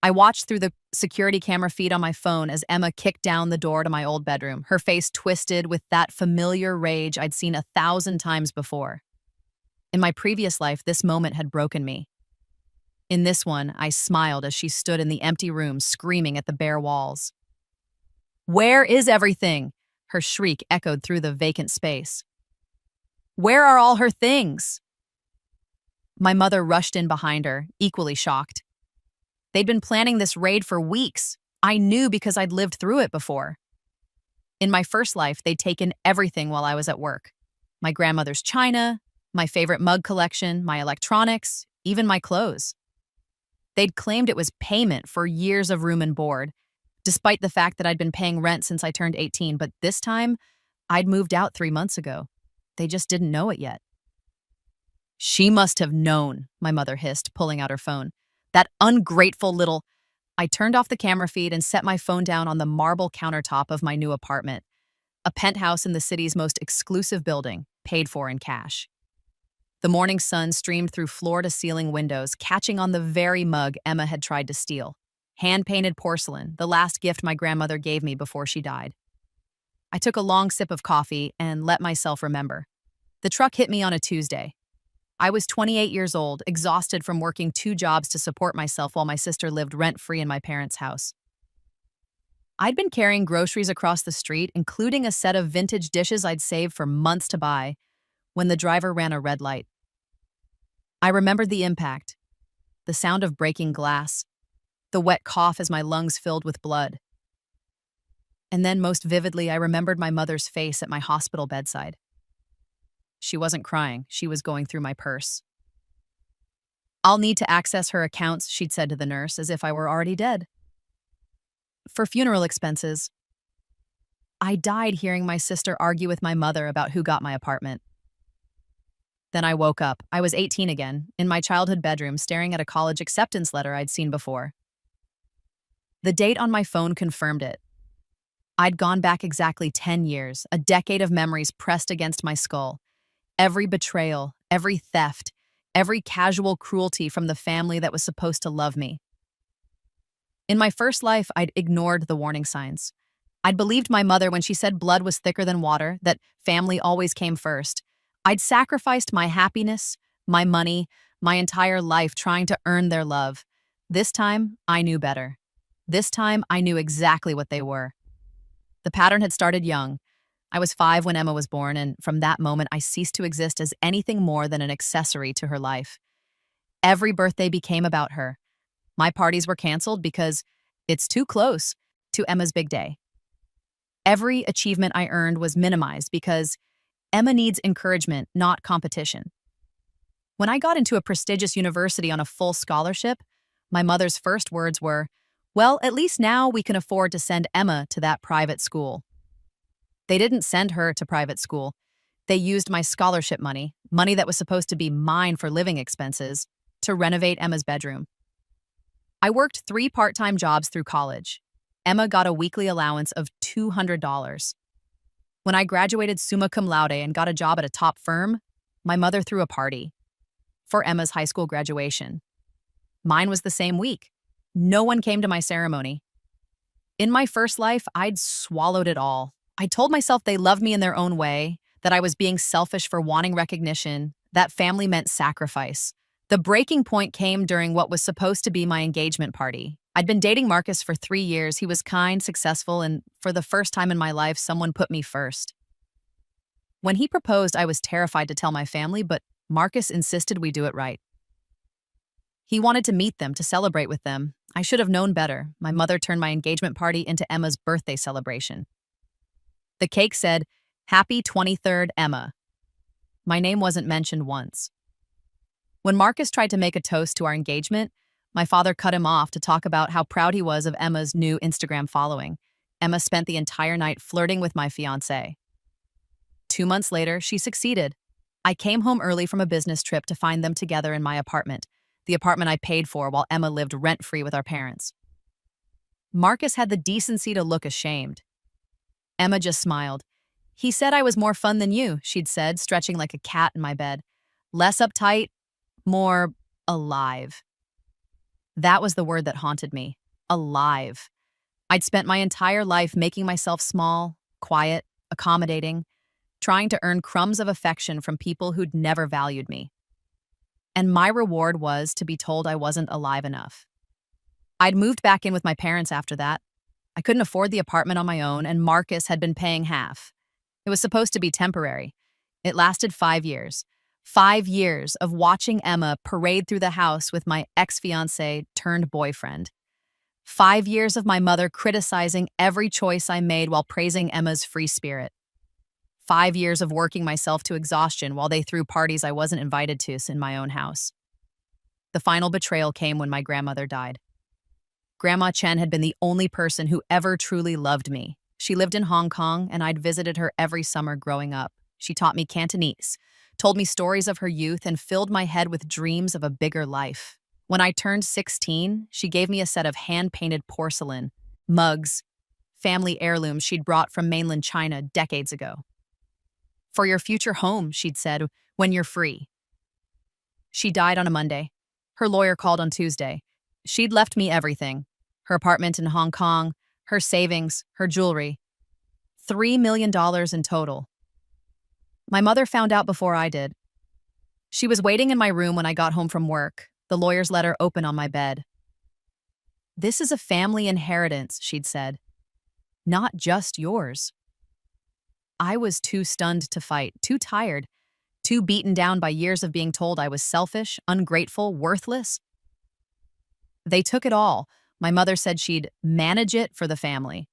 I watched through the security camera feed on my phone as Emma kicked down the door to my old bedroom, her face twisted with that familiar rage I'd seen 1,000 times before. In my previous life, this moment had broken me. In this one, I smiled as she stood in the empty room, screaming at the bare walls. "Where is everything?" Her shriek echoed through the vacant space. "Where are all her things?" My mother rushed in behind her, equally shocked. They'd been planning this raid for weeks. I knew because I'd lived through it before. In my first life, they'd taken everything while I was at work. My grandmother's china, my favorite mug collection, my electronics, even my clothes. They'd claimed it was payment for years of room and board, despite the fact that I'd been paying rent since I turned 18, but this time, I'd moved out 3 months ago. They just didn't know it yet. "She must have known," my mother hissed, pulling out her phone. "That ungrateful little—" I turned off the camera feed and set my phone down on the marble countertop of my new apartment, a penthouse in the city's most exclusive building, paid for in cash. The morning sun streamed through floor-to-ceiling windows, catching on the very mug Emma had tried to steal. Hand-painted porcelain, the last gift my grandmother gave me before she died. I took a long sip of coffee and let myself remember. The truck hit me on a Tuesday. I was 28 years old, exhausted from working 2 jobs to support myself while my sister lived rent-free in my parents' house. I'd been carrying groceries across the street, including a set of vintage dishes I'd saved for months to buy, when the driver ran a red light. I remembered the impact, the sound of breaking glass, the wet cough as my lungs filled with blood. And then, most vividly, I remembered my mother's face at my hospital bedside. She wasn't crying, she was going through my purse. "I'll need to access her accounts," she'd said to the nurse, as if I were already dead. "For funeral expenses." I died hearing my sister argue with my mother about who got my apartment. Then I woke up. I was 18 again, in my childhood bedroom, staring at a college acceptance letter I'd seen before. The date on my phone confirmed it. I'd gone back exactly 10 years, a decade of memories pressed against my skull. Every betrayal, every theft, every casual cruelty from the family that was supposed to love me. In my first life, I'd ignored the warning signs. I'd believed my mother when she said blood was thicker than water, that family always came first. I'd sacrificed my happiness, my money, my entire life trying to earn their love. This time, I knew better. This time, I knew exactly what they were. The pattern had started young. I was 5 when Emma was born, and from that moment, I ceased to exist as anything more than an accessory to her life. Every birthday became about her. My parties were canceled because it's too close to Emma's big day. Every achievement I earned was minimized because Emma needs encouragement, not competition. When I got into a prestigious university on a full scholarship, my mother's first words were, "Well, at least now we can afford to send Emma to that private school." They didn't send her to private school. They used my scholarship money, money that was supposed to be mine for living expenses, to renovate Emma's bedroom. I worked 3 part-time jobs through college. Emma got a weekly allowance of $200. When I graduated summa cum laude and got a job at a top firm, my mother threw a party for Emma's high school graduation. Mine was the same week. No one came to my ceremony. In my first life, I'd swallowed it all. I told myself they loved me in their own way, that I was being selfish for wanting recognition, that family meant sacrifice. The breaking point came during what was supposed to be my engagement party. I'd been dating Marcus for 3 years. He was kind, successful, and for the first time in my life, someone put me first. When he proposed, I was terrified to tell my family, but Marcus insisted we do it right. He wanted to meet them, to celebrate with them. I should have known better. My mother turned my engagement party into Emma's birthday celebration. The cake said, "Happy 23rd, Emma." My name wasn't mentioned once. When Marcus tried to make a toast to our engagement, my father cut him off to talk about how proud he was of Emma's new Instagram following. Emma spent the entire night flirting with my fiancé. 2 months later, she succeeded. I came home early from a business trip to find them together in my apartment, the apartment I paid for while Emma lived rent-free with our parents. Marcus had the decency to look ashamed. Emma just smiled. "He said I was more fun than you," she'd said, stretching like a cat in my bed. "Less uptight, more alive." That was the word that haunted me. Alive. I'd spent my entire life making myself small, quiet, accommodating, trying to earn crumbs of affection from people who'd never valued me. And my reward was to be told I wasn't alive enough. I'd moved back in with my parents after that. I couldn't afford the apartment on my own, and Marcus had been paying half. It was supposed to be temporary. It lasted 5 years. 5 years of watching Emma parade through the house with my ex-fiancé turned boyfriend. 5 years of my mother criticizing every choice I made while praising Emma's free spirit. 5 years of working myself to exhaustion while they threw parties I wasn't invited to in my own house. The final betrayal came when my grandmother died. Grandma Chen had been the only person who ever truly loved me. She lived in Hong Kong, and I'd visited her every summer growing up. She taught me Cantonese, told me stories of her youth, and filled my head with dreams of a bigger life. When I turned 16, she gave me a set of hand-painted porcelain, mugs, family heirlooms she'd brought from mainland China decades ago. For your future home, she'd said, when you're free. She died on a Monday. Her lawyer called on Tuesday. She'd left me everything. Her apartment in Hong Kong, her savings, her jewelry. $3 million in total. My mother found out before I did. She was waiting in my room when I got home from work, the lawyer's letter open on my bed. This is a family inheritance, she'd said. Not just yours. I was too stunned to fight, too tired, too beaten down by years of being told I was selfish, ungrateful, worthless. They took it all. My mother said she'd manage it for the family.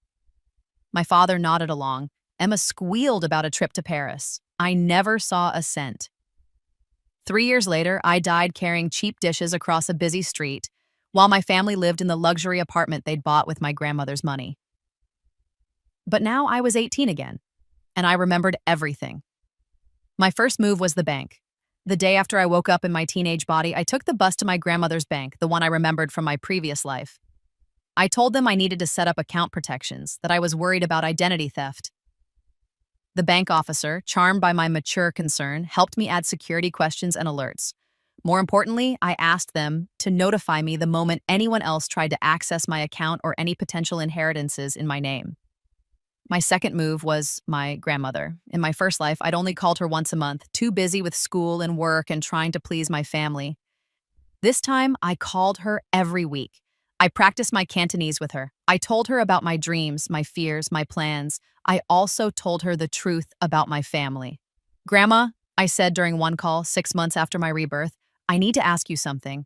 My father nodded along. Emma squealed about a trip to Paris. I never saw a cent. 3 years later, I died carrying cheap dishes across a busy street, while my family lived in the luxury apartment they'd bought with my grandmother's money. But now I was 18 again, and I remembered everything. My first move was the bank. The day after I woke up in my teenage body, I took the bus to my grandmother's bank, the one I remembered from my previous life. I told them I needed to set up account protections, that I was worried about identity theft. The bank officer, charmed by my mature concern, helped me add security questions and alerts. More importantly, I asked them to notify me the moment anyone else tried to access my account or any potential inheritances in my name. My second move was my grandmother. In my first life, I'd only called her once a month, too busy with school and work and trying to please my family. This time, I called her every week. I practiced my Cantonese with her. I told her about my dreams, my fears, my plans. I also told her the truth about my family. Grandma, I said during one call 6 months after my rebirth, I need to ask you something.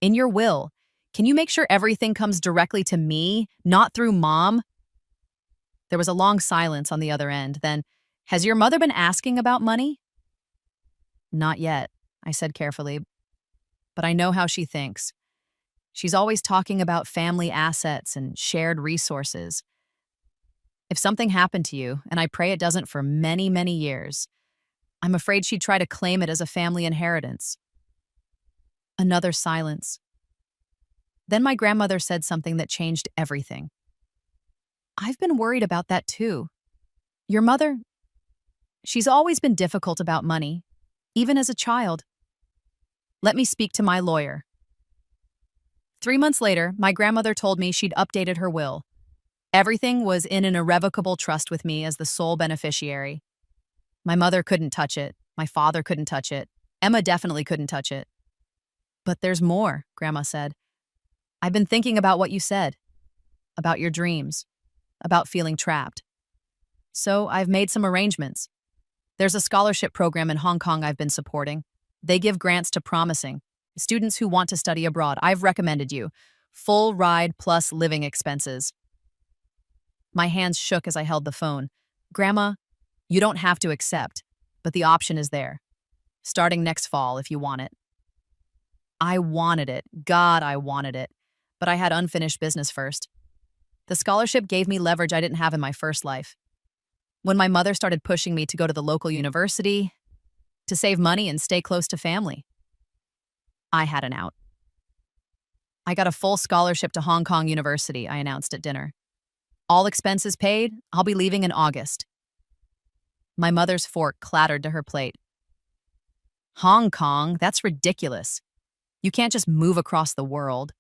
In your will, can you make sure everything comes directly to me, not through Mom? There was a long silence on the other end. Then, has your mother been asking about money? Not yet, I said carefully, but I know how she thinks. She's always talking about family assets and shared resources. If something happened to you, and I pray it doesn't for many, many years, I'm afraid she'd try to claim it as a family inheritance. Another silence. Then my grandmother said something that changed everything. I've been worried about that too. Your mother, she's always been difficult about money, even as a child. Let me speak to my lawyer. 3 months later, my grandmother told me she'd updated her will. Everything was in an irrevocable trust with me as the sole beneficiary. My mother couldn't touch it. My father couldn't touch it. Emma definitely couldn't touch it. But there's more, Grandma said. I've been thinking about what you said, about your dreams, about feeling trapped. So I've made some arrangements. There's a scholarship program in Hong Kong I've been supporting. They give grants to promising students who want to study abroad. I've recommended you. Full ride plus living expenses. My hands shook as I held the phone. Grandma, you don't have to accept, but the option is there. Starting next fall if you want it. I wanted it. God, I wanted it. But I had unfinished business first. The scholarship gave me leverage I didn't have in my first life. When my mother started pushing me to go to the local university, to save money and stay close to family, I had an out. I got a full scholarship to Hong Kong University, I announced at dinner. All expenses paid, I'll be leaving in August. My mother's fork clattered to her plate. Hong Kong? That's ridiculous. You can't just move across the world.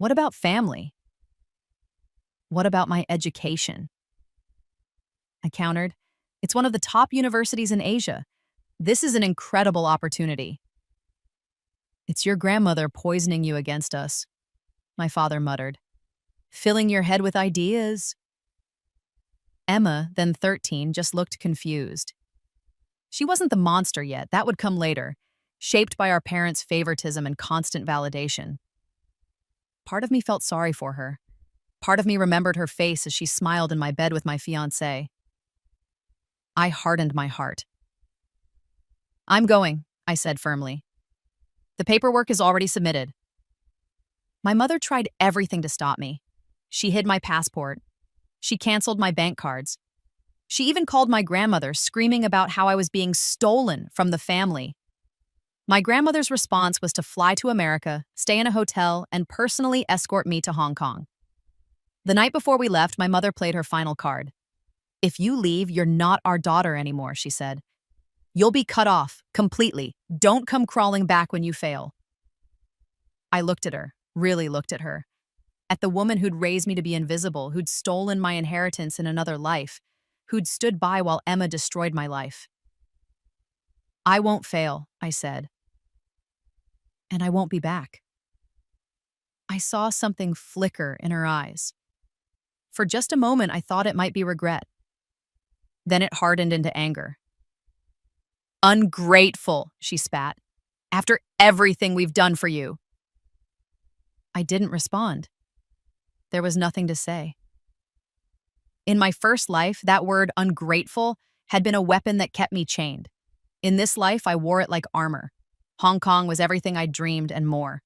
What about family? What about my education? I countered. It's one of the top universities in Asia. This is an incredible opportunity. It's your grandmother poisoning you against us, my father muttered. Filling your head with ideas. Emma, then 13, just looked confused. She wasn't the monster yet, that would come later, shaped by our parents' favoritism and constant validation. Part of me felt sorry for her. Part of me remembered her face as she smiled in my bed with my fiancé. I hardened my heart. I'm going, I said firmly. The paperwork is already submitted. My mother tried everything to stop me. She hid my passport. She canceled my bank cards. She even called my grandmother, screaming about how I was being stolen from the family. My grandmother's response was to fly to America, stay in a hotel, and personally escort me to Hong Kong. The night before we left, my mother played her final card. If you leave, you're not our daughter anymore, she said. You'll be cut off, completely. Don't come crawling back when you fail. I looked at her, really looked at her. At the woman who'd raised me to be invisible, who'd stolen my inheritance in another life, who'd stood by while Emma destroyed my life. I won't fail, I said. And I won't be back. I saw something flicker in her eyes. For just a moment, I thought it might be regret. Then it hardened into anger. Ungrateful, she spat. After everything we've done for you. I didn't respond. There was nothing to say. In my first life, that word ungrateful had been a weapon that kept me chained. In this life, I wore it like armor. Hong Kong was everything I dreamed and more.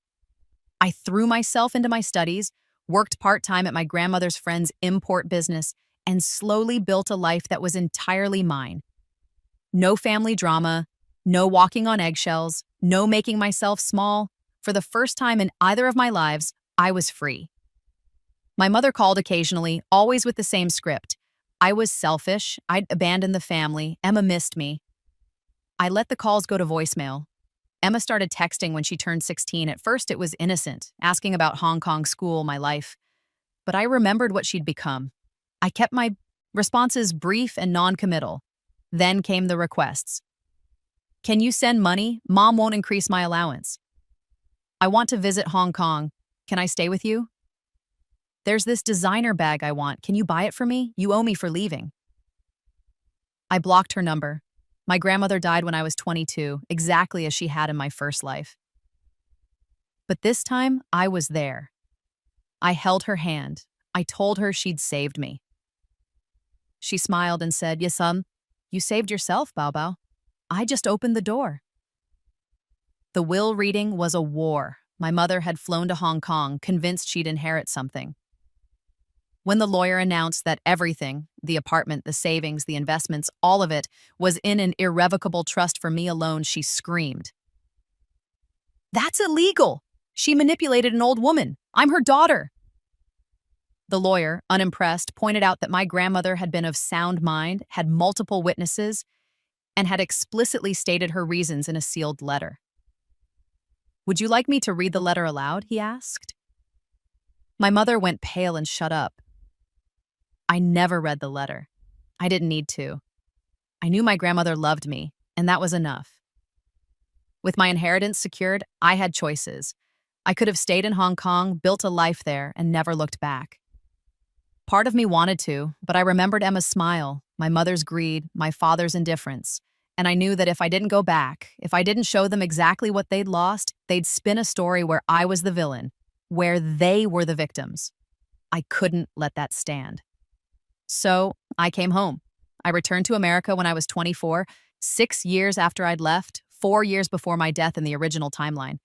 I threw myself into my studies, worked part-time at my grandmother's friend's import business, and slowly built a life that was entirely mine. No family drama, no walking on eggshells, no making myself small. For the first time in either of my lives, I was free. My mother called occasionally, always with the same script. I was selfish, I'd abandoned the family, Emma missed me. I let the calls go to voicemail. Emma started texting when she turned 16. At first, it was innocent, asking about Hong Kong school, my life. But I remembered what she'd become. I kept my responses brief and non-committal. Then came the requests. Can you send money? Mom won't increase my allowance. I want to visit Hong Kong. Can I stay with you? There's this designer bag I want. Can you buy it for me? You owe me for leaving. I blocked her number. My grandmother died when I was 22, exactly as she had in my first life. But this time, I was there. I held her hand. I told her she'd saved me. She smiled and said, Yes, you saved yourself, Bao Bao. I just opened the door. The will reading was a war. My mother had flown to Hong Kong, convinced she'd inherit something. When the lawyer announced that everything, the apartment, the savings, the investments, all of it, was in an irrevocable trust for me alone, she screamed. That's illegal! She manipulated an old woman. I'm her daughter. The lawyer, unimpressed, pointed out that my grandmother had been of sound mind, had multiple witnesses, and had explicitly stated her reasons in a sealed letter. Would you like me to read the letter aloud? He asked. My mother went pale and shut up. I never read the letter. I didn't need to. I knew my grandmother loved me, and that was enough. With my inheritance secured, I had choices. I could have stayed in Hong Kong, built a life there, and never looked back. Part of me wanted to, but I remembered Emma's smile, my mother's greed, my father's indifference, and I knew that if I didn't go back, if I didn't show them exactly what they'd lost, they'd spin a story where I was the villain, where they were the victims. I couldn't let that stand. So I came home. I returned to America when I was 24, 6 years after I'd left, 4 years before my death in the original timeline.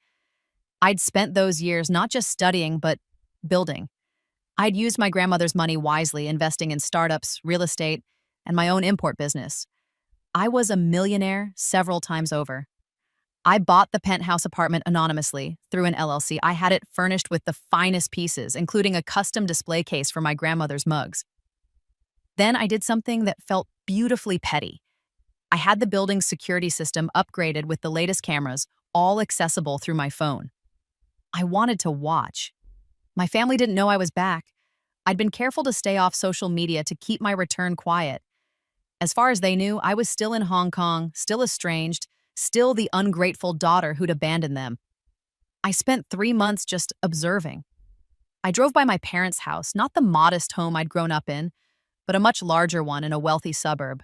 I'd spent those years not just studying, but building. I'd used my grandmother's money wisely, investing in startups, real estate, and my own import business. I was a millionaire several times over. I bought the penthouse apartment anonymously through an LLC. I had it furnished with the finest pieces, including a custom display case for my grandmother's mugs. Then I did something that felt beautifully petty. I had the building's security system upgraded with the latest cameras, all accessible through my phone. I wanted to watch. My family didn't know I was back. I'd been careful to stay off social media to keep my return quiet. As far as they knew, I was still in Hong Kong, still estranged, still the ungrateful daughter who'd abandoned them. I spent 3 months just observing. I drove by my parents' house, not the modest home I'd grown up in, but a much larger one in a wealthy suburb.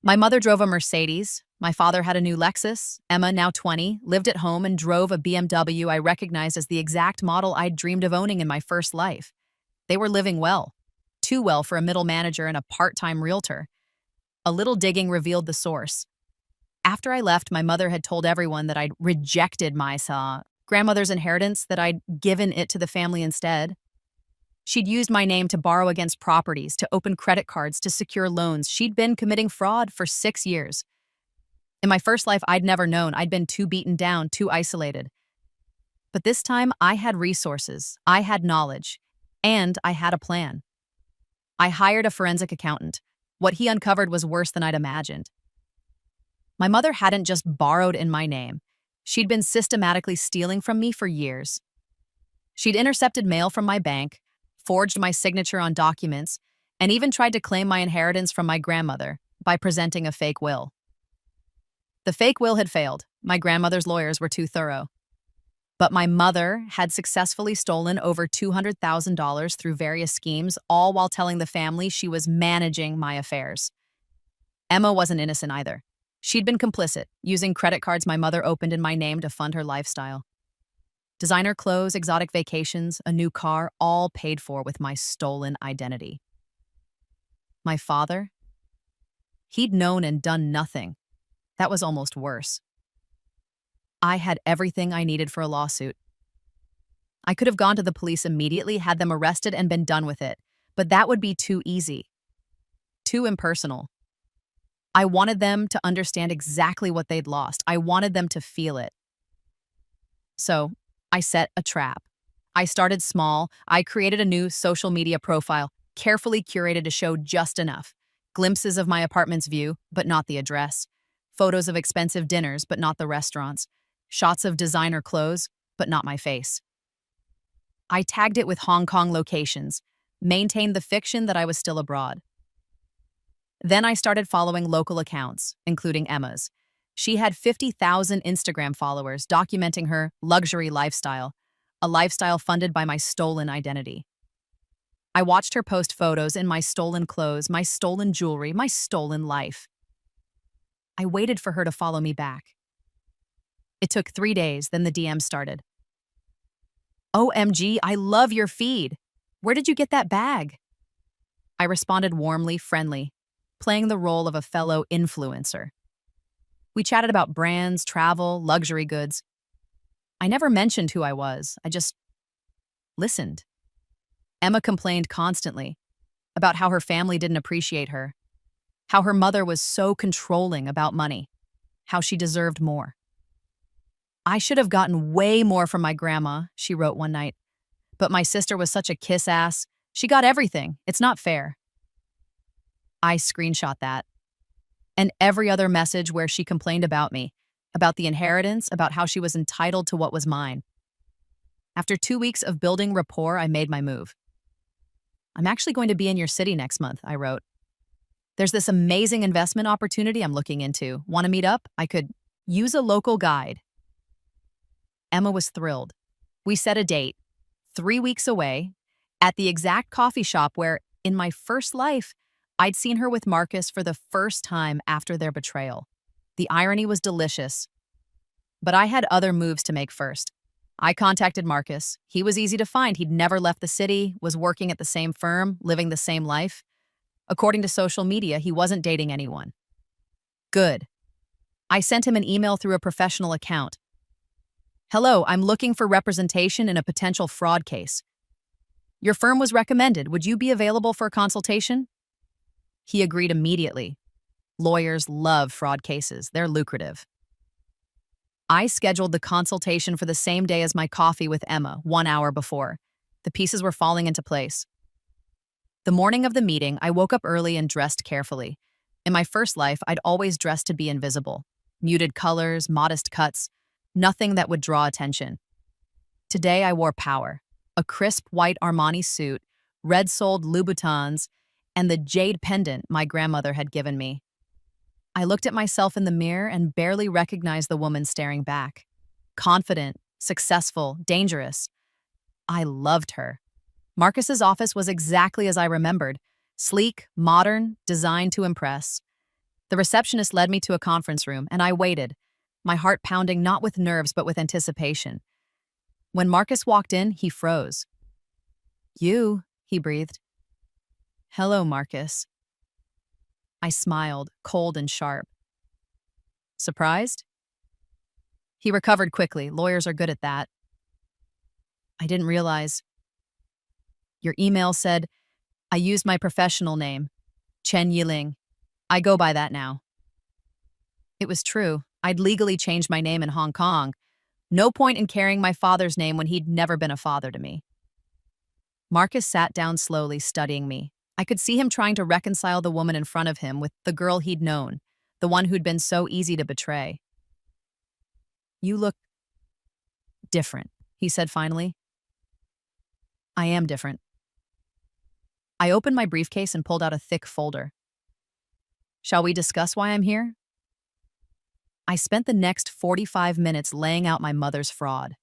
My mother drove a Mercedes. My father had a new Lexus. Emma, now 20, lived at home and drove a BMW I recognized as the exact model I'd dreamed of owning in my first life. They were living well. Too well for a middle manager and a part-time realtor. A little digging revealed the source. After I left, my mother had told everyone that I'd rejected my grandmother's inheritance, that I'd given it to the family instead. She'd used my name to borrow against properties, to open credit cards, to secure loans. She'd been committing fraud for 6 years. In my first life, I'd never known. I'd been too beaten down, too isolated. But this time, I had resources, I had knowledge, and I had a plan. I hired a forensic accountant. What he uncovered was worse than I'd imagined. My mother hadn't just borrowed in my name. She'd been systematically stealing from me for years. She'd intercepted mail from my bank, forged my signature on documents, and even tried to claim my inheritance from my grandmother by presenting a fake will. The fake will had failed. My grandmother's lawyers were too thorough. But my mother had successfully stolen over $200,000 through various schemes, all while telling the family she was managing my affairs. Emma wasn't innocent either. She'd been complicit, using credit cards my mother opened in my name to fund her lifestyle. Designer clothes, exotic vacations, a new car, all paid for with my stolen identity. My father? He'd known and done nothing. That was almost worse. I had everything I needed for a lawsuit. I could have gone to the police immediately, had them arrested, and been done with it, but that would be too easy, too impersonal. I wanted them to understand exactly what they'd lost. I wanted them to feel it. So, I set a trap. I started small. I created a new social media profile, carefully curated to show just enough. Glimpses of my apartment's view, but not the address. Photos of expensive dinners, but not the restaurants. Shots of designer clothes, but not my face. I tagged it with Hong Kong locations, maintained the fiction that I was still abroad. Then I started following local accounts, including Emma's. She had 50,000 Instagram followers documenting her luxury lifestyle, a lifestyle funded by my stolen identity. I watched her post photos in my stolen clothes, my stolen jewelry, my stolen life. I waited for her to follow me back. It took 3 days, then the DM started. OMG, I love your feed. Where did you get that bag? I responded warmly, friendly, playing the role of a fellow influencer. We chatted about brands, travel, luxury goods. I never mentioned who I was. I just listened. Emma complained constantly about how her family didn't appreciate her, how her mother was so controlling about money, how she deserved more. I should have gotten way more from my grandma, she wrote one night. But my sister was such a kiss ass. She got everything. It's not fair. I screenshot that. And every other message where she complained about me, about the inheritance, about how she was entitled to what was mine. After 2 weeks of building rapport, I made my move. I'm actually going to be in your city next month, I wrote. There's this amazing investment opportunity I'm looking into. Want to meet up? I could use a local guide. Emma was thrilled. We set a date, 3 weeks away, at the exact coffee shop where, in my first life, I'd seen her with Marcus for the first time after their betrayal. The irony was delicious. But I had other moves to make first. I contacted Marcus. He was easy to find. He'd never left the city, was working at the same firm, living the same life. According to social media, he wasn't dating anyone. Good. I sent him an email through a professional account. Hello, I'm looking for representation in a potential fraud case. Your firm was recommended. Would you be available for a consultation? He agreed immediately. Lawyers love fraud cases. They're lucrative. I scheduled the consultation for the same day as my coffee with Emma, 1 hour before. The pieces were falling into place. The morning of the meeting, I woke up early and dressed carefully. In my first life, I'd always dressed to be invisible. Muted colors, modest cuts, nothing that would draw attention. Today, I wore power. a crisp white Armani suit, red-soled Louboutins, and the jade pendant my grandmother had given me. I looked at myself in the mirror and barely recognized the woman staring back. Confident, successful, dangerous. I loved her. Marcus's office was exactly as I remembered. Sleek, modern, designed to impress. The receptionist led me to a conference room, and I waited, my heart pounding not with nerves but with anticipation. When Marcus walked in, he froze. "You," he breathed. "Hello, Marcus." I smiled, cold and sharp. "Surprised?" He recovered quickly. Lawyers are good at that. "I didn't realize. Your email said I used my professional name, Chen Yiling. I go by that now." It was true. I'd legally changed my name in Hong Kong. No point in carrying my father's name when he'd never been a father to me. Marcus sat down slowly, studying me. I could see him trying to reconcile the woman in front of him with the girl he'd known, the one who'd been so easy to betray. "You look different," he said finally. "I am different." I opened my briefcase and pulled out a thick folder. "Shall we discuss why I'm here?" I spent the next 45 minutes laying out my mother's fraud.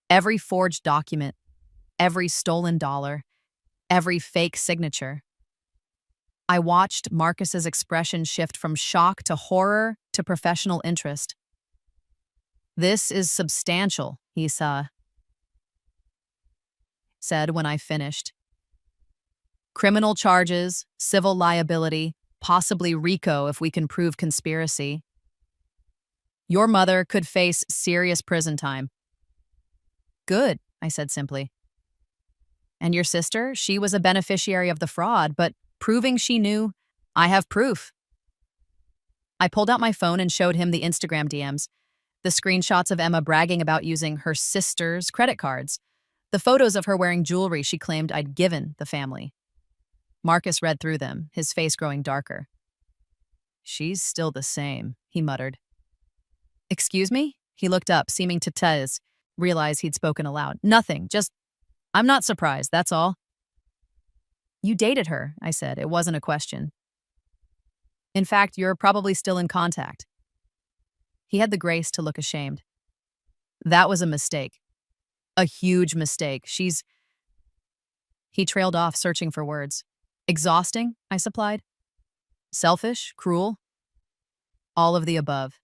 Every forged document, every stolen dollar, every fake signature. I watched Marcus's expression shift from shock to horror to professional interest. "This is substantial," he said when I finished. "Criminal charges, civil liability, possibly RICO if we can prove conspiracy. Your mother could face serious prison time." "Good," I said simply. "And your sister? She was a beneficiary of the fraud, but proving she knew, I have proof." I pulled out my phone and showed him the Instagram DMs, the screenshots of Emma bragging about using her sister's credit cards, the photos of her wearing jewelry she claimed I'd given the family. Marcus read through them, his face growing darker. "She's still the same," he muttered. "Excuse me?" He looked up, seeming to realize he'd spoken aloud. "Nothing, just, I'm not surprised, that's all." "You dated her," I said. It wasn't a question. "In fact, you're probably still in contact." He had the grace to look ashamed. "That was a mistake. A huge mistake. He trailed off, searching for words. "Exhausting," I supplied. "Selfish? Cruel?" "All of the above."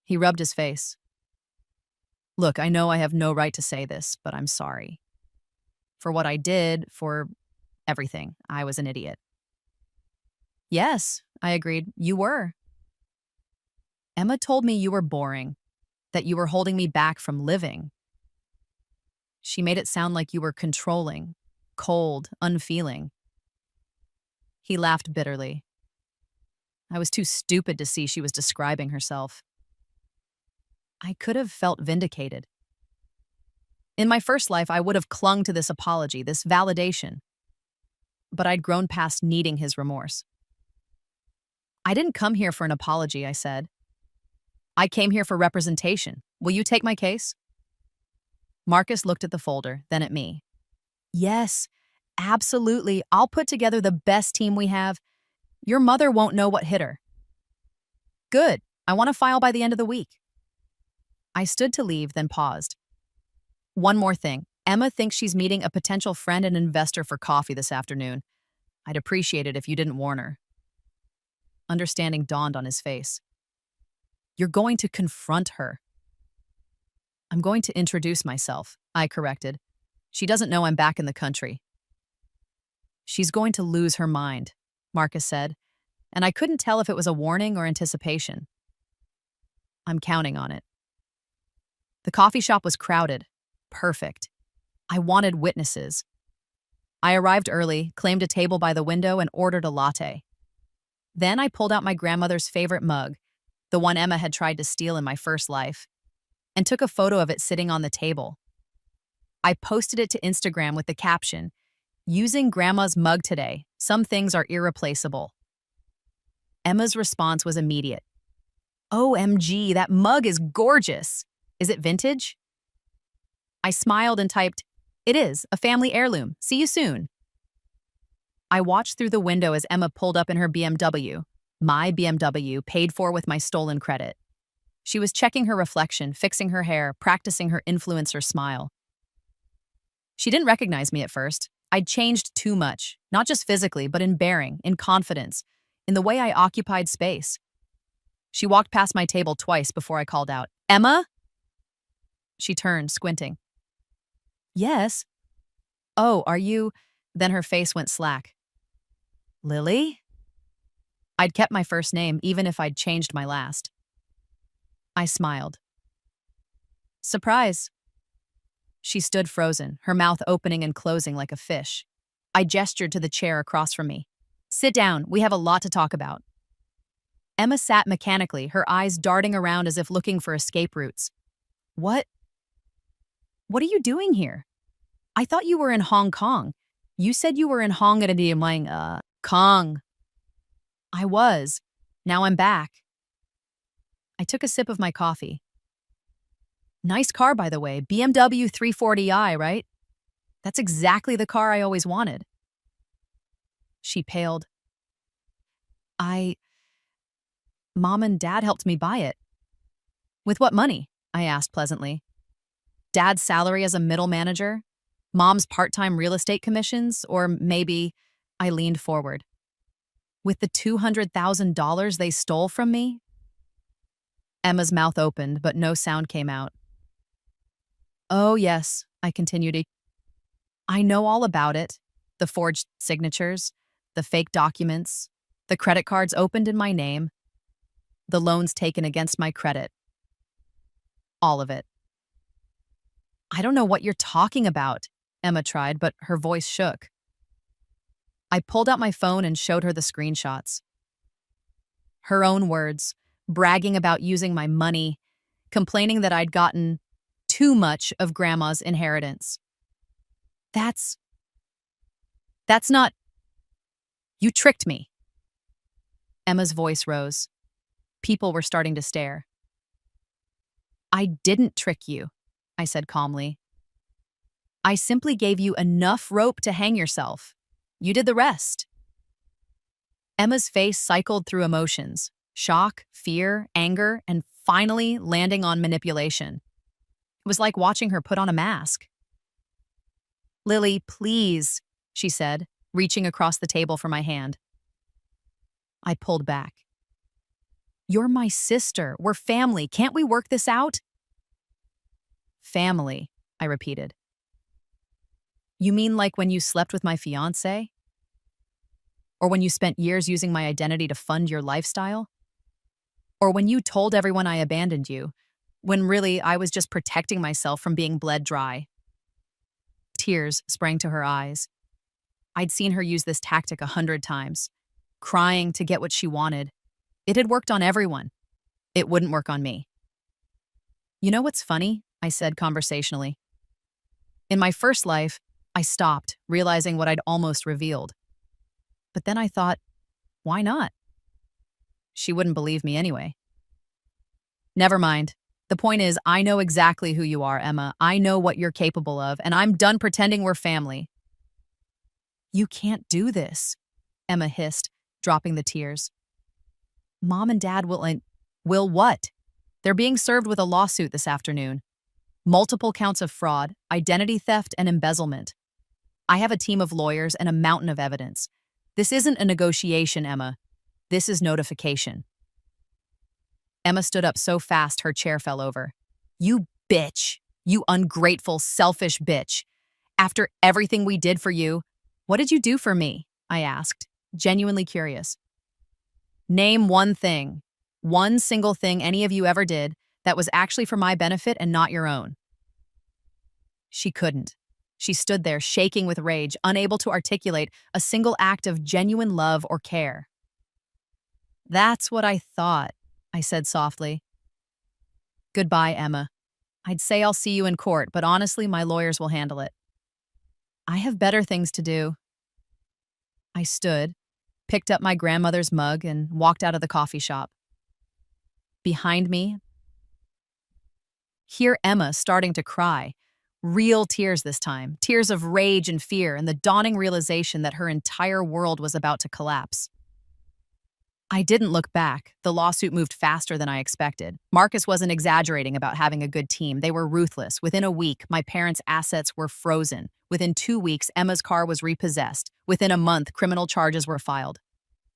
He rubbed his face. "Look, I know I have no right to say this, but I'm sorry. For what I did, for everything, I was an idiot." "Yes," I agreed, "you were." "Emma told me you were boring, that you were holding me back from living. She made it sound like you were controlling, cold, unfeeling." He laughed bitterly. I was too stupid to see she was describing herself. I could have felt vindicated. In my first life, I would have clung to this apology, this validation. But I'd grown past needing his remorse. "I didn't come here for an apology," I said. "I came here for representation. Will you take my case?" Marcus looked at the folder, then at me. "Yes, absolutely. I'll put together the best team we have. Your mother won't know what hit her." "Good. I want to file by the end of the week." I stood to leave, then paused. "One more thing. Emma thinks she's meeting a potential friend and investor for coffee this afternoon. I'd appreciate it if you didn't warn her." Understanding dawned on his face. "You're going to confront her." "I'm going to introduce myself," I corrected. "She doesn't know I'm back in the country." "She's going to lose her mind," Marcus said, and I couldn't tell if it was a warning or anticipation. "I'm counting on it." The coffee shop was crowded. Perfect. I wanted witnesses. I arrived early, claimed a table by the window, and ordered a latte. Then I pulled out my grandmother's favorite mug, the one Emma had tried to steal in my first life, and took a photo of it sitting on the table. I posted it to Instagram with the caption, "Using Grandma's mug today. Some things are irreplaceable." Emma's response was immediate. "OMG, that mug is gorgeous. Is it vintage?" I smiled and typed, "It is, a family heirloom. See you soon." I watched through the window as Emma pulled up in her BMW, my BMW, paid for with my stolen credit. She was checking her reflection, fixing her hair, practicing her influencer smile. She didn't recognize me at first. I'd changed too much, not just physically, but in bearing, in confidence, in the way I occupied space. She walked past my table twice before I called out, "Emma?" She turned, squinting. "Yes." "Oh, are you?" Then her face went slack. "Lily?" I'd kept my first name, even if I'd changed my last. I smiled. "Surprise." She stood frozen, her mouth opening and closing like a fish. I gestured to the chair across from me. "Sit down, we have a lot to talk about." Emma sat mechanically, her eyes darting around as if looking for escape routes. What are you doing here? I thought you were in Hong Kong. You said you were in Kong. I was. Now I'm back." I took a sip of my coffee. "Nice car, by the way, BMW 340i, right? That's exactly the car I always wanted." She paled. Mom and Dad helped me buy it." "With what money?" I asked pleasantly. "Dad's salary as a middle manager? Mom's part-time real estate commissions? Or maybe," I leaned forward, "with the $200,000 they stole from me?" Emma's mouth opened, but no sound came out. "Oh, yes," I continued. "I know all about it. The forged signatures, the fake documents, the credit cards opened in my name, the loans taken against my credit. All of it." "I don't know what you're talking about," Emma tried, but her voice shook. I pulled out my phone and showed her the screenshots. Her own words, bragging about using my money, complaining that I'd gotten too much of Grandma's inheritance. That's not. You tricked me." Emma's voice rose. People were starting to stare. "I didn't trick you," I said calmly. "I simply gave you enough rope to hang yourself. You did the rest." Emma's face cycled through emotions: shock, fear, anger, and finally landing on manipulation. It was like watching her put on a mask. "Lily, please," she said, reaching across the table for my hand. I pulled back. "You're my sister. We're family. Can't we work this out?" "Family," I repeated. "You mean like when you slept with my fiancé? Or when you spent years using my identity to fund your lifestyle? Or when you told everyone I abandoned you, when really I was just protecting myself from being bled dry?" Tears sprang to her eyes. I'd seen her use this tactic 100 times, crying to get what she wanted. It had worked on everyone. It wouldn't work on me. "You know what's funny?" I said conversationally. "In my first life, I stopped, realizing what I'd almost revealed. But then I thought, why not? She wouldn't believe me anyway." "Never mind. The point is, I know exactly who you are, Emma. I know what you're capable of, and I'm done pretending we're family." "You can't do this," Emma hissed, dropping the tears. "Mom and Dad will what? They're being served with a lawsuit this afternoon. Multiple counts of fraud, identity theft, and embezzlement. I have a team of lawyers and a mountain of evidence. This isn't a negotiation, Emma. This is notification." Emma stood up so fast her chair fell over. "You bitch. You ungrateful, selfish bitch. After everything we did for you, what did you do for me?" I asked, genuinely curious. "Name one thing, one single thing any of you ever did that was actually for my benefit and not your own." She couldn't. She stood there shaking with rage, unable to articulate a single act of genuine love or care. "That's what I thought," I said softly. "Goodbye, Emma. I'd say I'll see you in court, but honestly, my lawyers will handle it. I have better things to do." I stood, picked up my grandmother's mug, and walked out of the coffee shop. Behind me, hear Emma starting to cry, Real tears this time, tears of rage and fear, and the dawning realization that her entire world was about to collapse. I didn't look back. The lawsuit moved faster than I expected. Marcus wasn't exaggerating about having a good team. They were ruthless. Within a week, my parents' assets were frozen. Within 2 weeks, Emma's car was repossessed. Within a month, criminal charges were filed.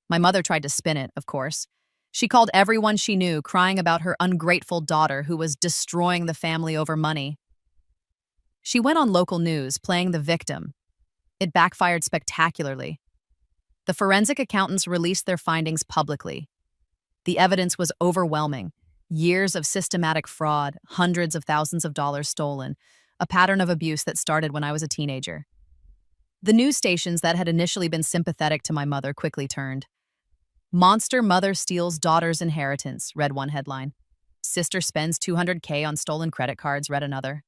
My mother tried to spin it, of course. She called everyone she knew, crying about her ungrateful daughter who was destroying the family over money. She went on local news, playing the victim. It backfired spectacularly. The forensic accountants released their findings publicly. The evidence was overwhelming. Years of systematic fraud, hundreds of thousands of dollars stolen, a pattern of abuse that started when I was a teenager. The news stations that had initially been sympathetic to my mother quickly turned. "Monster mother steals daughter's inheritance," read one headline. "Sister spends $200K on stolen credit cards," read another.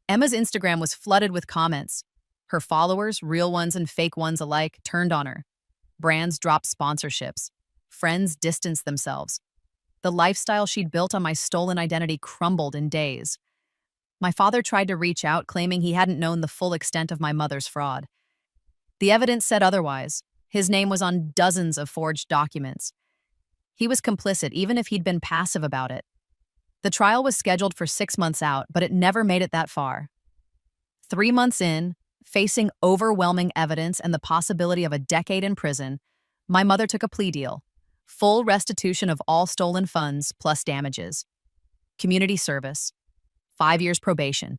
Emma's Instagram was flooded with comments. Her followers, real ones and fake ones alike, turned on her. Brands dropped sponsorships. Friends distanced themselves. The lifestyle she'd built on my stolen identity crumbled in days. My father tried to reach out, claiming he hadn't known the full extent of my mother's fraud. The evidence said otherwise. His name was on dozens of forged documents. He was complicit, even if he'd been passive about it. The trial was scheduled for 6 months out, but it never made it that far. 3 months in, facing overwhelming evidence and the possibility of a decade in prison, my mother took a plea deal. Full restitution of all stolen funds plus damages. Community service. 5 years probation.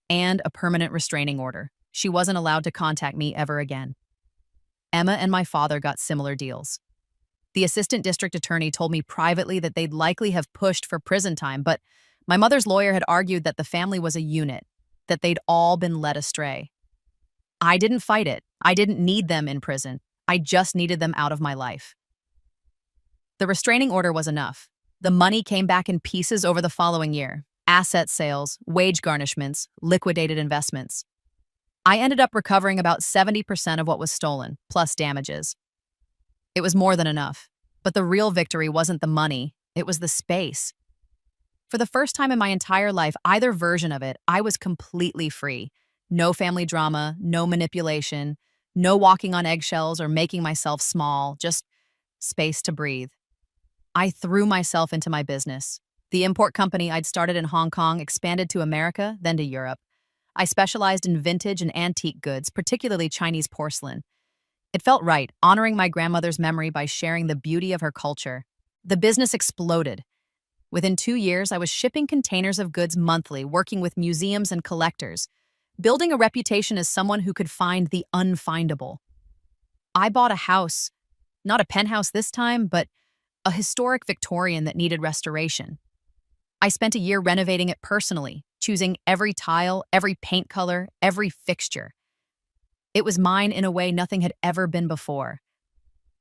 And a permanent restraining order. She wasn't allowed to contact me ever again. Emma and my father got similar deals. The assistant district attorney told me privately that they'd likely have pushed for prison time, but my mother's lawyer had argued that the family was a unit, that they'd all been led astray. I didn't fight it. I didn't need them in prison. I just needed them out of my life. The restraining order was enough. The money came back in pieces over the following year. Asset sales, wage garnishments, liquidated investments. I ended up recovering about 70% of what was stolen, plus damages. It was more than enough. But the real victory wasn't the money, it was the space. For the first time in my entire life, either version of it, I was completely free. No family drama, no manipulation, no walking on eggshells or making myself small, just space to breathe. I threw myself into my business. The import company I'd started in Hong Kong expanded to America, then to Europe. I specialized in vintage and antique goods, particularly Chinese porcelain. It felt right, honoring my grandmother's memory by sharing the beauty of her culture. The business exploded. Within 2 years, I was shipping containers of goods monthly, working with museums and collectors, building a reputation as someone who could find the unfindable. I bought a house, not a penthouse this time, but a historic Victorian that needed restoration. I spent a year renovating it personally, choosing every tile, every paint color, every fixture. It was mine in a way nothing had ever been before.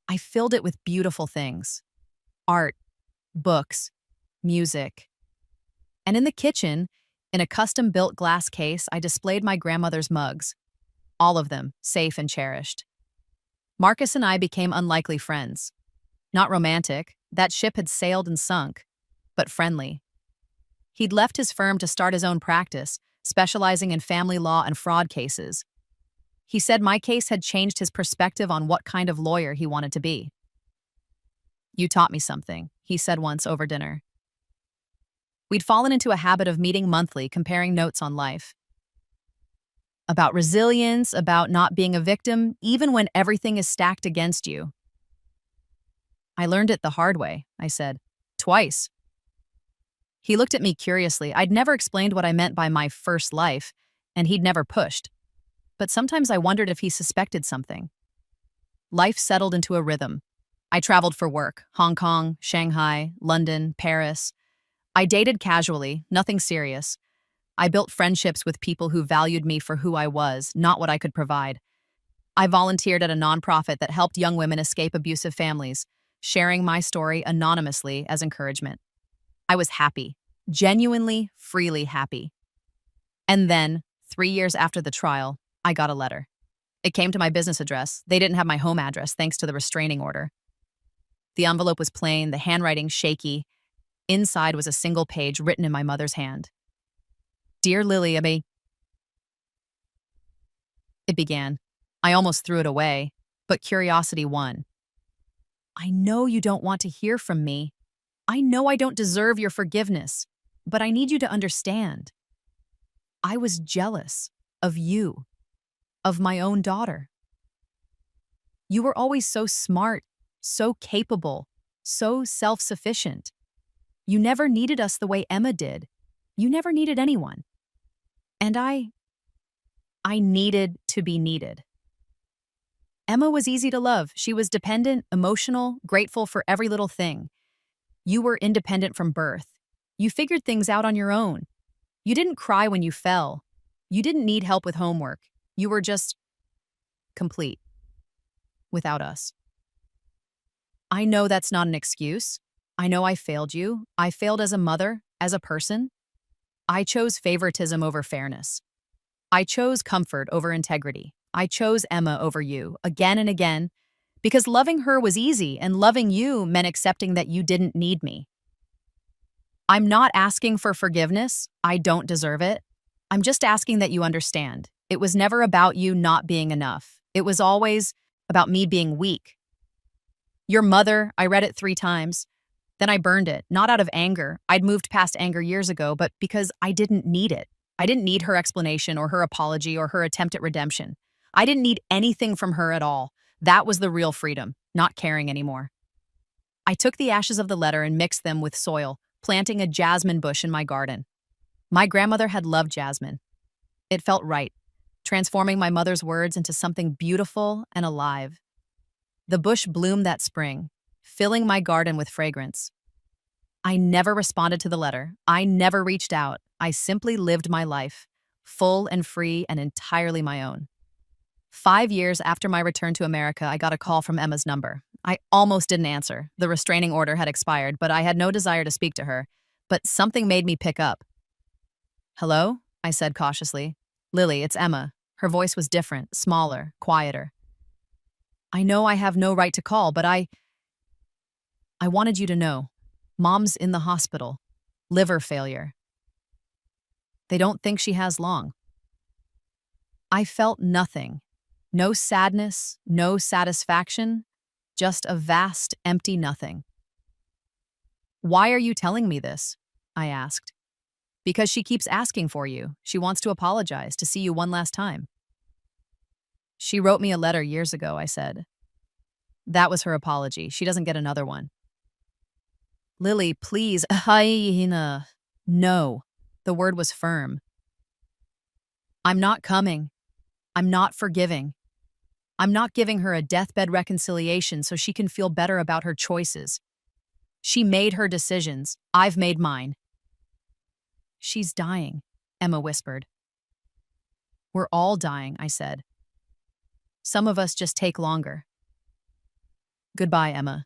I filled it with beautiful things. Art, books, music. And in the kitchen, in a custom-built glass case, I displayed my grandmother's mugs. All of them, safe and cherished. Marcus and I became unlikely friends. Not romantic, that ship had sailed and sunk, but friendly. He'd left his firm to start his own practice, specializing in family law and fraud cases. He said my case had changed his perspective on what kind of lawyer he wanted to be. "You taught me something," he said once over dinner. We'd fallen into a habit of meeting monthly, comparing notes on life. About resilience, about not being a victim, even when everything is stacked against you. "I learned it the hard way," I said. "Twice." He looked at me curiously. I'd never explained what I meant by my first life, and he'd never pushed. But sometimes I wondered if he suspected something. Life settled into a rhythm. I traveled for work, Hong Kong, Shanghai, London, Paris. I dated casually, nothing serious. I built friendships with people who valued me for who I was, not what I could provide. I volunteered at a nonprofit that helped young women escape abusive families, sharing my story anonymously as encouragement. I was happy, genuinely, freely happy. And then, 3 years after the trial, I got a letter. It came to my business address. They didn't have my home address thanks to the restraining order. The envelope was plain, the handwriting shaky. Inside was a single page written in my mother's hand. "Dear Lily, It began. I almost threw it away, but curiosity won. I know you don't want to hear from me. I know I don't deserve your forgiveness, but I need you to understand. I was jealous of you, of my own daughter. You were always so smart, so capable, so self-sufficient. You never needed us the way Emma did. You never needed anyone. And I needed to be needed. Emma was easy to love. She was dependent, emotional, grateful for every little thing. You were independent from birth. You figured things out on your own. You didn't cry when you fell. You didn't need help with homework. You were just complete without us. I know that's not an excuse. I know I failed you. I failed as a mother, as a person. I chose favoritism over fairness. I chose comfort over integrity. I chose Emma over you, again and again, because loving her was easy and loving you meant accepting that you didn't need me. I'm not asking for forgiveness. I don't deserve it. I'm just asking that you understand. It was never about you not being enough. It was always about me being weak. Your mother, I read it 3 times. Then I burned it, not out of anger. I'd moved past anger years ago, but because I didn't need it. I didn't need her explanation or her apology or her attempt at redemption. I didn't need anything from her at all. That was the real freedom, not caring anymore. I took the ashes of the letter and mixed them with soil, planting a jasmine bush in my garden. My grandmother had loved jasmine. It felt right, transforming my mother's words into something beautiful and alive. The bush bloomed that spring, filling my garden with fragrance. I never responded to the letter. I never reached out. I simply lived my life, full and free and entirely my own. 5 years after my return to America, I got a call from Emma's number. I almost didn't answer. The restraining order had expired, but I had no desire to speak to her. But something made me pick up. "Hello?" I said cautiously. "Lily, it's Emma." Her voice was different, smaller, quieter. "I know I have no right to call, but I wanted you to know. Mom's in the hospital. Liver failure. They don't think she has long." I felt nothing. No sadness, no satisfaction, just a vast, empty nothing. "Why are you telling me this?" I asked. "Because she keeps asking for you. She wants to apologize, to see you one last time." "She wrote me a letter years ago," I said. "That was her apology. She doesn't get another one." "Lily, please." No. The word was firm. "I'm not coming. I'm not forgiving. I'm not giving her a deathbed reconciliation so she can feel better about her choices. She made her decisions. I've made mine." "She's dying," Emma whispered. "We're all dying," I said. "Some of us just take longer." "Goodbye, Emma."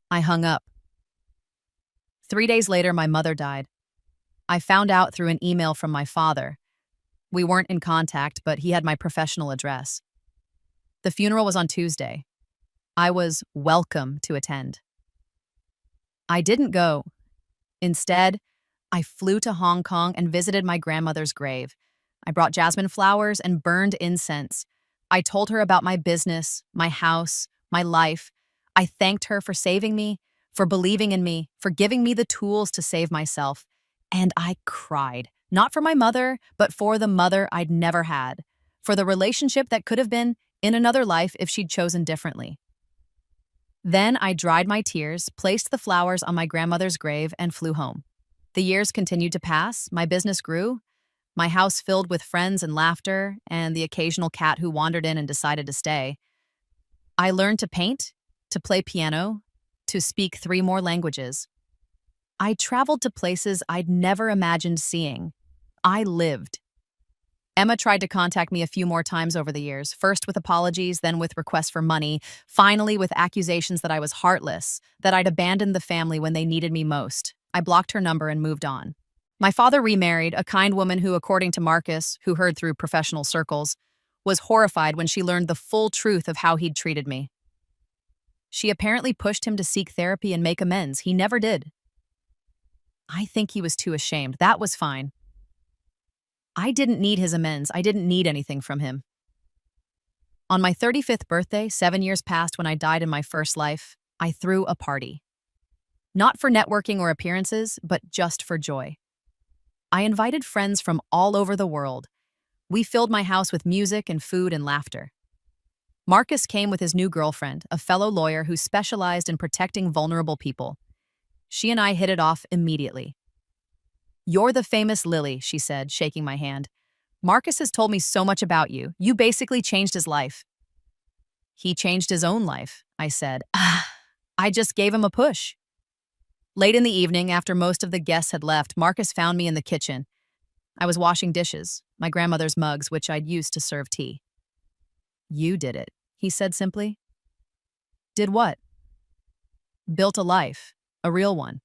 I hung up. 3 days later, my mother died. I found out through an email from my father. We weren't in contact, but he had my professional address. The funeral was on Tuesday. I was welcome to attend. I didn't go. Instead, I flew to Hong Kong and visited my grandmother's grave. I brought jasmine flowers and burned incense. I told her about my business, my house, my life. I thanked her for saving me, for believing in me, for giving me the tools to save myself. And I cried, not for my mother, but for the mother I'd never had, for the relationship that could have been in another life if she'd chosen differently. Then I dried my tears, placed the flowers on my grandmother's grave, and flew home. The years continued to pass, my business grew, my house filled with friends and laughter, and the occasional cat who wandered in and decided to stay. I learned to paint, to play piano, to speak 3 more languages. I traveled to places I'd never imagined seeing. I lived. Emma tried to contact me a few more times over the years, first with apologies, then with requests for money, finally with accusations that I was heartless, that I'd abandoned the family when they needed me most. I blocked her number and moved on. My father remarried, a kind woman who, according to Marcus, who heard through professional circles, was horrified when she learned the full truth of how he'd treated me. She apparently pushed him to seek therapy and make amends. He never did. I think he was too ashamed. That was fine. I didn't need his amends. I didn't need anything from him. On my 35th birthday, 7 years past when I died in my first life, I threw a party. Not for networking or appearances, but just for joy. I invited friends from all over the world. We filled my house with music and food and laughter. Marcus came with his new girlfriend, a fellow lawyer who specialized in protecting vulnerable people. She and I hit it off immediately. "You're the famous Lily," she said, shaking my hand. "Marcus has told me so much about you. You basically changed his life." "He changed his own life," I said. I just gave him a push." Late in the evening, after most of the guests had left, Marcus found me in the kitchen. I was washing dishes, my grandmother's mugs, which I'd used to serve tea. "You did it," he said simply. "Did what?" "Built a life, a real one.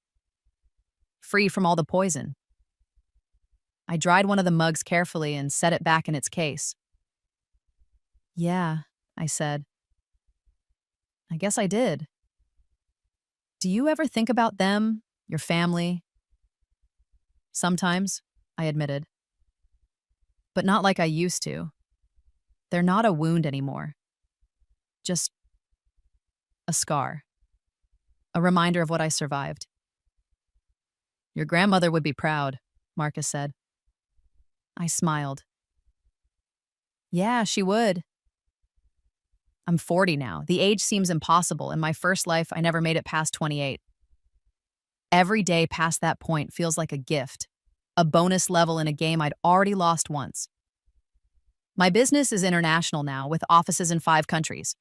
Free from all the poison." I dried one of the mugs carefully and set it back in its case. "Yeah," I said. "I guess I did." "Do you ever think about them, your family?" "Sometimes," I admitted. "But not like I used to. They're not a wound anymore. Just a scar. A reminder of what I survived." "Your grandmother would be proud," Marcus said. I smiled. "Yeah, she would." I'm 40 now. The age seems impossible. In my first life, I never made it past 28. Every day past that point feels like a gift, a bonus level in a game I'd already lost once. My business is international now, with offices in 5 countries.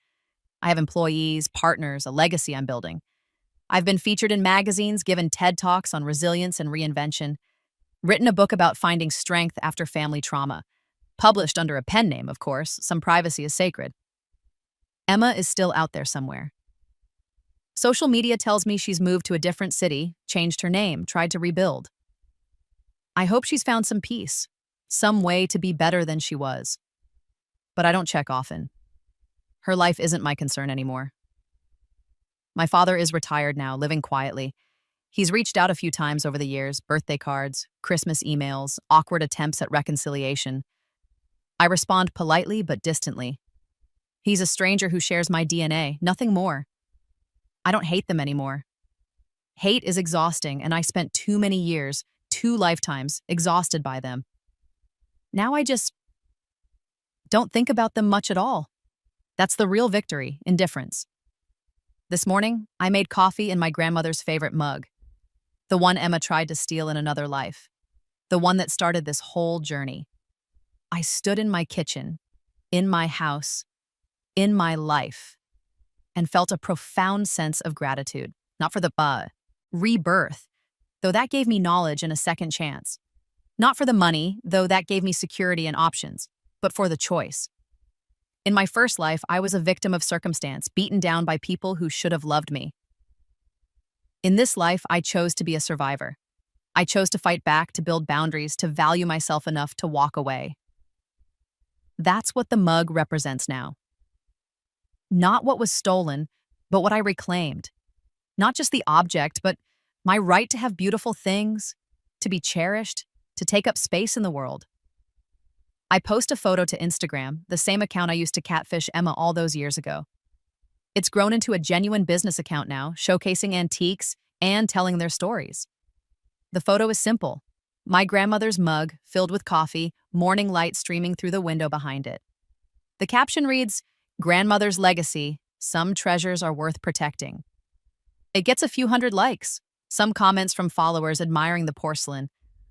I have employees, partners, a legacy I'm building. I've been featured in magazines, given TED Talks on resilience and reinvention, written a book about finding strength after family trauma, published under a pen name, of course. Some privacy is sacred. Emma is still out there somewhere. Social media tells me she's moved to a different city, changed her name, tried to rebuild. I hope she's found some peace, some way to be better than she was. But I don't check often. Her life isn't my concern anymore. My father is retired now, living quietly. He's reached out a few times over the years, birthday cards, Christmas emails, awkward attempts at reconciliation. I respond politely but distantly. He's a stranger who shares my DNA, nothing more. I don't hate them anymore. Hate is exhausting, and I spent too many years, 2 lifetimes, exhausted by them. Now I just don't think about them much at all. That's the real victory, indifference. This morning, I made coffee in my grandmother's favorite mug, the one Emma tried to steal in another life, the one that started this whole journey. I stood in my kitchen, in my house, in my life, and felt a profound sense of gratitude, not for the rebirth, though that gave me knowledge and a second chance. Not for the money, though that gave me security and options, but for the choice. In my first life, I was a victim of circumstance, beaten down by people who should have loved me. In this life, I chose to be a survivor. I chose to fight back, to build boundaries, to value myself enough to walk away. That's what the mug represents now. Not what was stolen, but what I reclaimed. Not just the object, but my right to have beautiful things, to be cherished, to take up space in the world. I post a photo to Instagram, the same account I used to catfish Emma all those years ago. It's grown into a genuine business account now, showcasing antiques and telling their stories. The photo is simple. My grandmother's mug, filled with coffee, morning light streaming through the window behind it. The caption reads, "Grandmother's legacy, some treasures are worth protecting." It gets a few hundred likes, some comments from followers admiring the porcelain.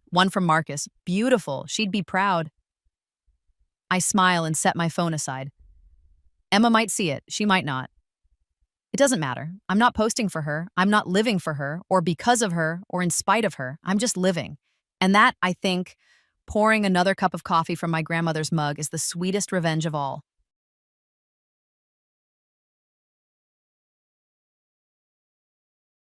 One from Marcus, "Beautiful, she'd be proud." I smile and set my phone aside. Emma might see it, she might not. It doesn't matter. I'm not posting for her. I'm not living for her, or because of her, or in spite of her. I'm just living. And that, I think, pouring another cup of coffee from my grandmother's mug is the sweetest revenge of all.